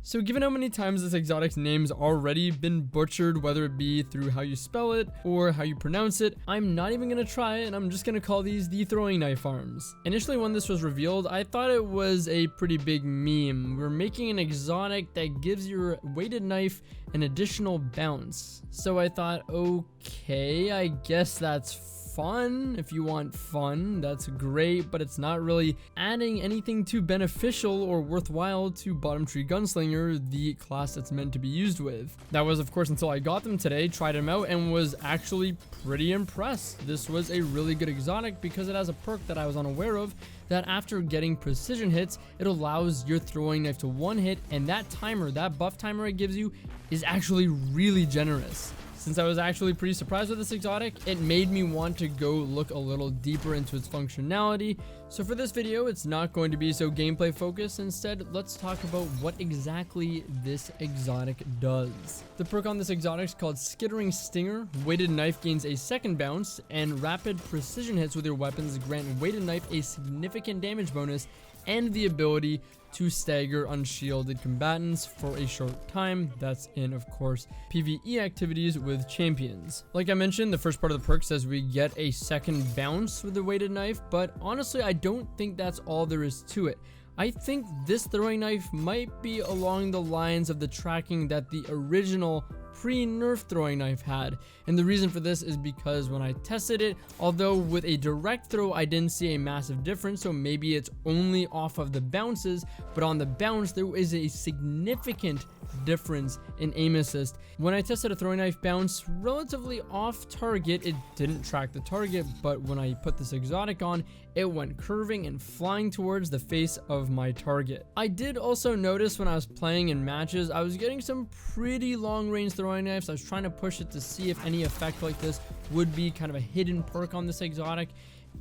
So given how many times this exotic's name's already been butchered, whether it be through how you spell it or how you pronounce it, I'm not even gonna try it, and I'm just gonna call these the throwing knife arms. Initially when this was revealed, I thought it was a pretty big meme. We're making an exotic that gives your weighted knife an additional bounce. So I thought, okay, I guess that's fun. If you want fun, that's great, but it's not really adding anything too beneficial or worthwhile to Bottom Tree Gunslinger, the class it's meant to be used with. That was of course until I got them today, tried them out, and was actually pretty impressed. This was a really good exotic because it has a perk that I was unaware of, that after getting precision hits, it allows your throwing knife to one hit, and that timer, that buff timer it gives you, is actually really generous. Since I was actually pretty surprised with this exotic, it made me want to go look a little deeper into its functionality. So for this video, it's not going to be so gameplay focused. Instead, let's talk about what exactly this exotic does. The perk on this exotic is called Skittering Sting. Weighted knife gains a second bounce, and rapid precision hits with your weapons grant weighted knife a significant damage bonus and the ability to stagger unshielded combatants for a short time. That's in, of course, PvE activities with champions. Like I mentioned, the first part of the perk says we get a second bounce with the weighted knife, but honestly, I don't think that's all there is to it. I think this throwing knife might be along the lines of the tracking that the original pre-nerf throwing knife had, and the reason for this is because when I tested it, although with a direct throw I didn't see a massive difference, so maybe it's only off of the bounces, but on the bounce there is a significant difference in aim assist. When I tested a throwing knife bounce relatively off target, it didn't track the target, but when I put this exotic on, it went curving and flying towards the face of my target. I did also notice when I was playing in matches, I was getting some pretty long range throwing knives. I was trying to push it to see if any effect like this would be kind of a hidden perk on this exotic,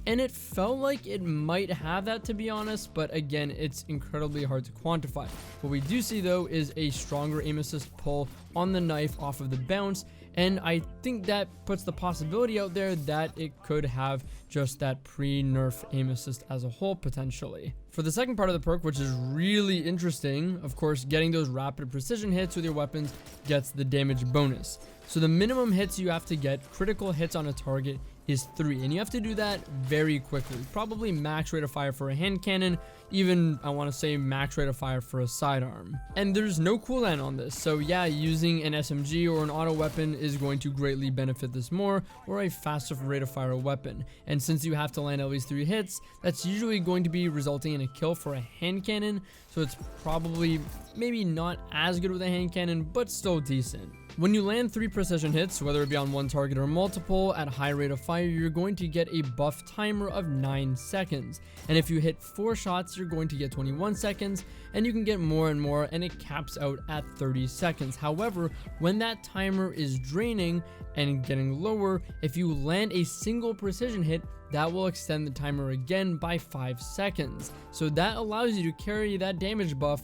and it felt like it might have that, to be honest, but again, it's incredibly hard to quantify. What we do see though is a stronger aim assist pull on the knife off of the bounce, and I think that puts the possibility out there that it could have just that pre-nerf aim assist as a whole potentially. For the second part of the perk, which is really interesting, of course, getting those rapid precision hits with your weapons gets the damage bonus. So the minimum hits you have to get, critical hits on a target, is 3, and you have to do that very quickly. Probably max rate of fire for a hand cannon, even I want to say max rate of fire for a sidearm. And there's no cooldown on this, so yeah, using an SMG or an auto weapon is going to greatly benefit this more, or a faster rate of fire weapon. And since you have to land at least 3 hits, that's usually going to be resulting in a kill for a hand cannon, so it's probably maybe not as good with a hand cannon, but still decent. When you land 3 precision hits, whether it be on one target or multiple, at high rate of fire, you're going to get a buff timer of 9 seconds. And if you hit 4 shots, you're going to get 21 seconds, and you can get more and more, and it caps out at 30 seconds. However, when that timer is draining and getting lower, if you land a single precision hit, that will extend the timer again by 5 seconds. So that allows you to carry that damage buff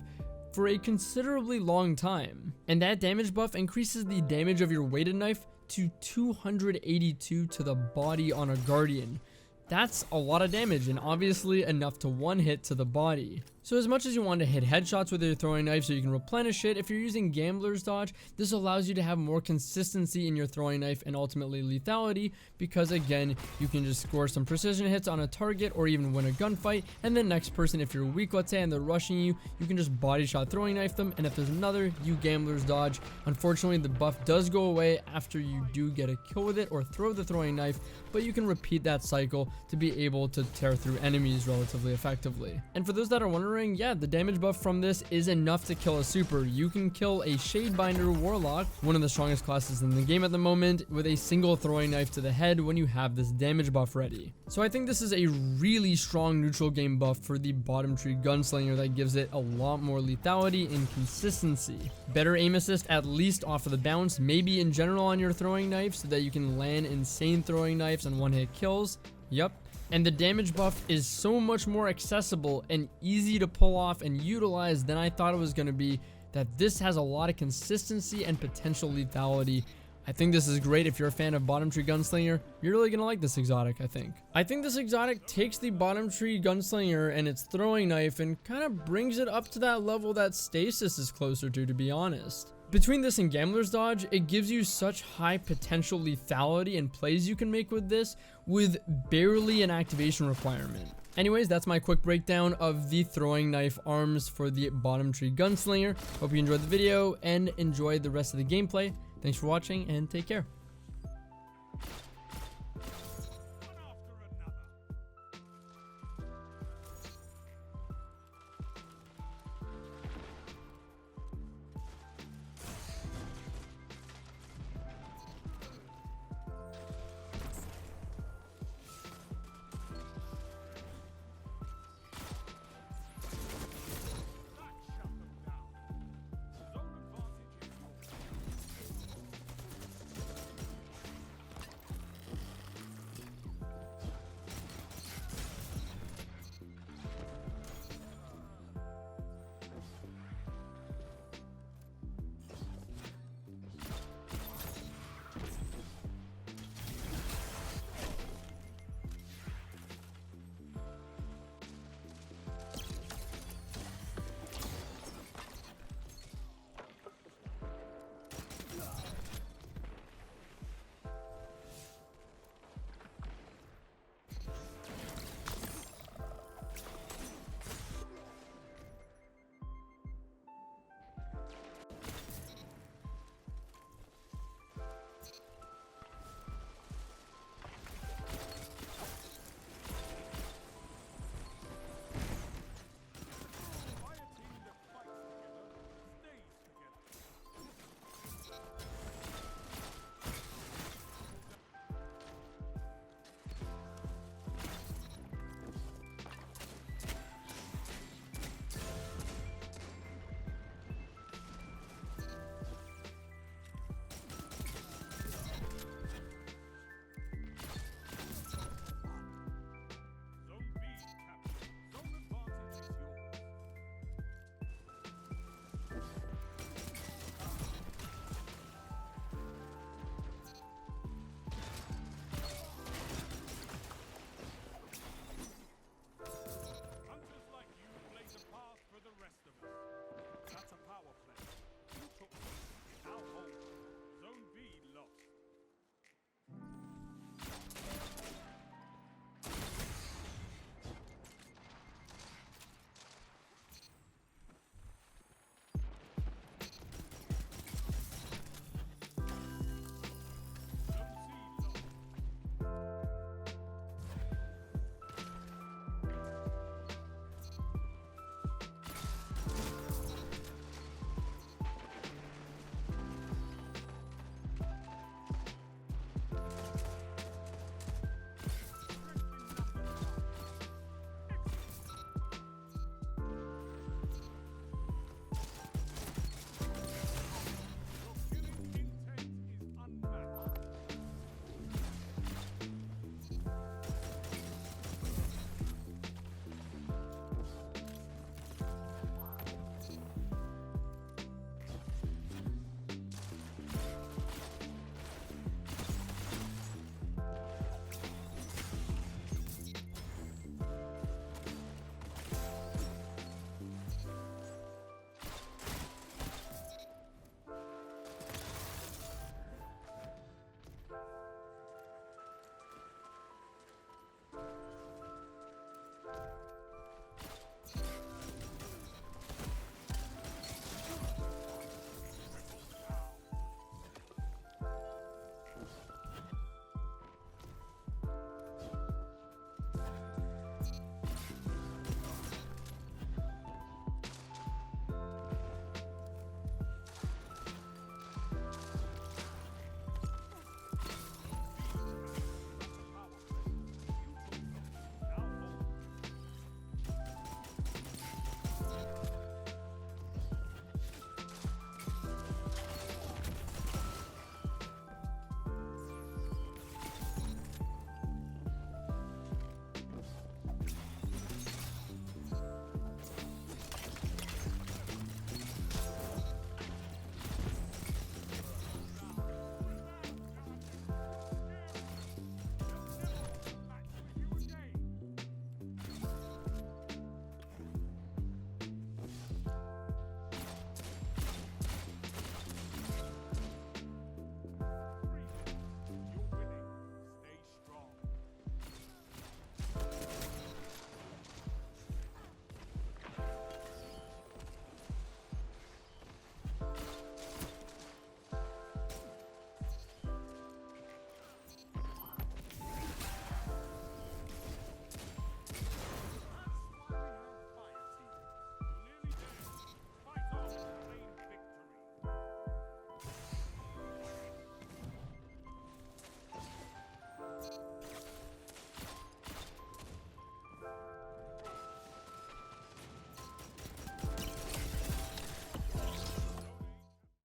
for a considerably long time. And that damage buff increases the damage of your weighted knife to 282 to the body on a guardian. That's a lot of damage, and obviously enough to one hit to the body. So as much as you want to hit headshots with your throwing knife so you can replenish it, if you're using Gambler's Dodge, this allows you to have more consistency in your throwing knife and ultimately lethality, because again, you can just score some precision hits on a target or even win a gunfight, and the next person, if you're weak, let's say, and they're rushing you, you can just body shot throwing knife them, and if there's another, you Gambler's Dodge. Unfortunately, the buff does go away after you do get a kill with it or throw the throwing knife, but you can repeat that cycle to be able to tear through enemies relatively effectively. And for those that are wondering, yeah, the damage buff from this is enough to kill a super. You can kill a Shadebinder Warlock, one of the strongest classes in the game at the moment, with a single throwing knife to the head when you have this damage buff ready. So I think this is a really strong neutral game buff for the Bottom Tree Gunslinger that gives it a lot more lethality and consistency. Better aim assist, at least off of the bounce, maybe in general on your throwing knife, so that you can land insane throwing knives and one-hit kills. Yep. And the damage buff is so much more accessible and easy to pull off and utilize than I thought it was going to be, that this has a lot of consistency and potential lethality I think this is great if you're a fan of Bottom Tree Gunslinger. You're really gonna like this exotic, I think. I think this exotic takes the Bottom Tree Gunslinger and its throwing knife and kind of brings it up to that level that Stasis is closer to be honest. Between this and Gambler's Dodge, it gives you such high potential lethality and plays you can make with this with barely an activation requirement. Anyways, that's my quick breakdown of the throwing knife arms for the Bottom Tree Gunslinger. Hope you enjoyed the video and enjoyed the rest of the gameplay. Thanks for watching and take care.